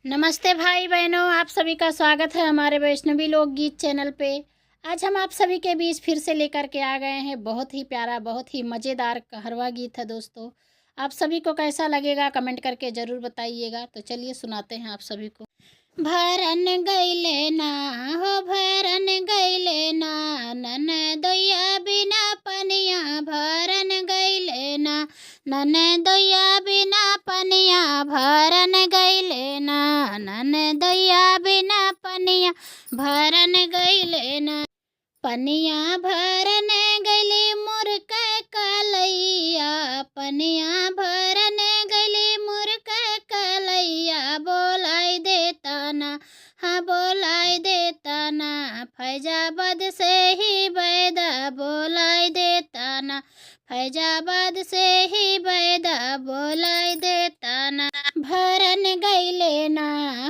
नमस्ते भाई बहनों, आप सभी का स्वागत है हमारे वैष्णवी लोकगीत चैनल पे। आज हम आप सभी के बीच फिर से लेकर के आ गए हैं बहुत ही प्यारा, बहुत ही मज़ेदार कहरवा गीत है दोस्तों। आप सभी को कैसा लगेगा कमेंट करके ज़रूर बताइएगा। तो चलिए सुनाते हैं आप सभी को। भरन गईले ना हो भरन गईले ना, ननदोइया बिना पनिया भरन गईले ना, ननदोइया बिना पनिया भरन गईले ना, ननदोइया बिना पनिया भरन गईले ना। पनिया भरन गईली मुर्क कलैया, पनिया भरन गईली मुर्क कलैया, बोलाई देता ना, हाँ बोलाई देता ना, फैजाबाद से ही बैदा बोलाई देता ना, फैजाबाद से ही बैदा बोलाई देता ना। भरन गईले ना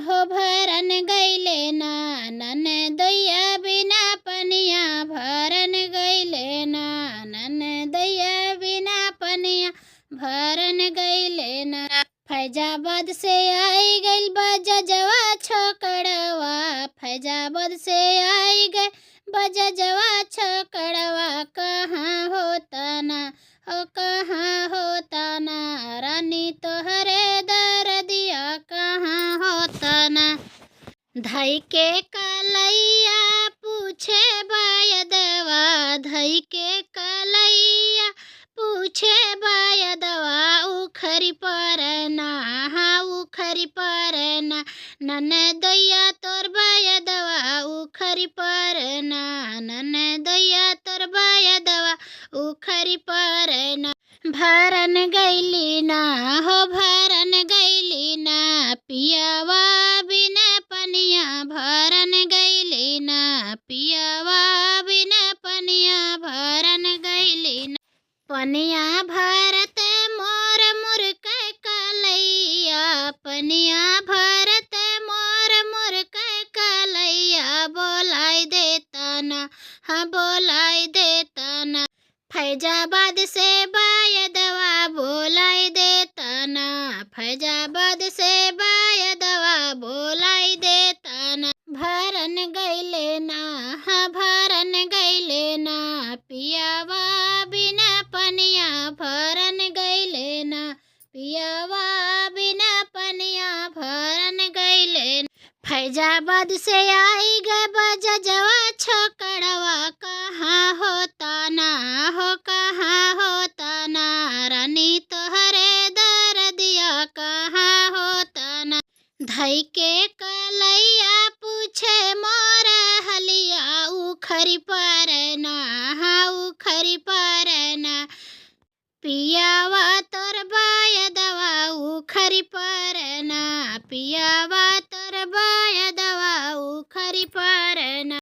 हो भरन गईले ना, ननदोइया बिना पनिया भरन गईले ना, ननदोइया बिना पनिया भरन गईले ना। फैजाबाद से आई गइल बजजवा छोकड़वा, फैजाबाद से आई गए बजजवा छोकड़वा, कहाँ होता ना हो कहाँ होता ना, रानी तोहरे दरदिया कहाँ होता ना। धई के कलैया पूछे बायदवा, धई के कलैया पूछे बायदवा, उखरी परना हाँ उखरी परना, ननदोइया तोर बायदवा उखरी परना, ननदोइया तोर बायदवा उखरी परना। भरन गईली ना हो भरन गईली ना, पियावा बिना पनिया भरन गईली ना, पियावा बिना पनिया भरन गईली ना। पनिया भरत मोर मुर्क कलैया, पनिया भरत मोर मुर्क कलैया, बोलाई देता ना हाँ बोलाई देता ना। फैजाबाद से बायदवा बोलाई देता ना, फैजाबाद से बायदवा बोलाई देता ना। भरन गईले ना हाँ भरन गईले ना, पियावा बिना पनिया भरन गईले ना, पियावा बिना पनिया भरन गईले ना। फैजाबाद से आई गए बजजवा छोकड़वा, कहाँ होता ना हो कहाँ होता ना, रानी तोहरे दरदिया कहाँ होता ना। धई के कलैया पूछे मोर हलिया, उखरी परना हाँ उखरी परना, पियावा तोर बायदवा उखरी परना, पियावा तोर बायदवा उखरी परना।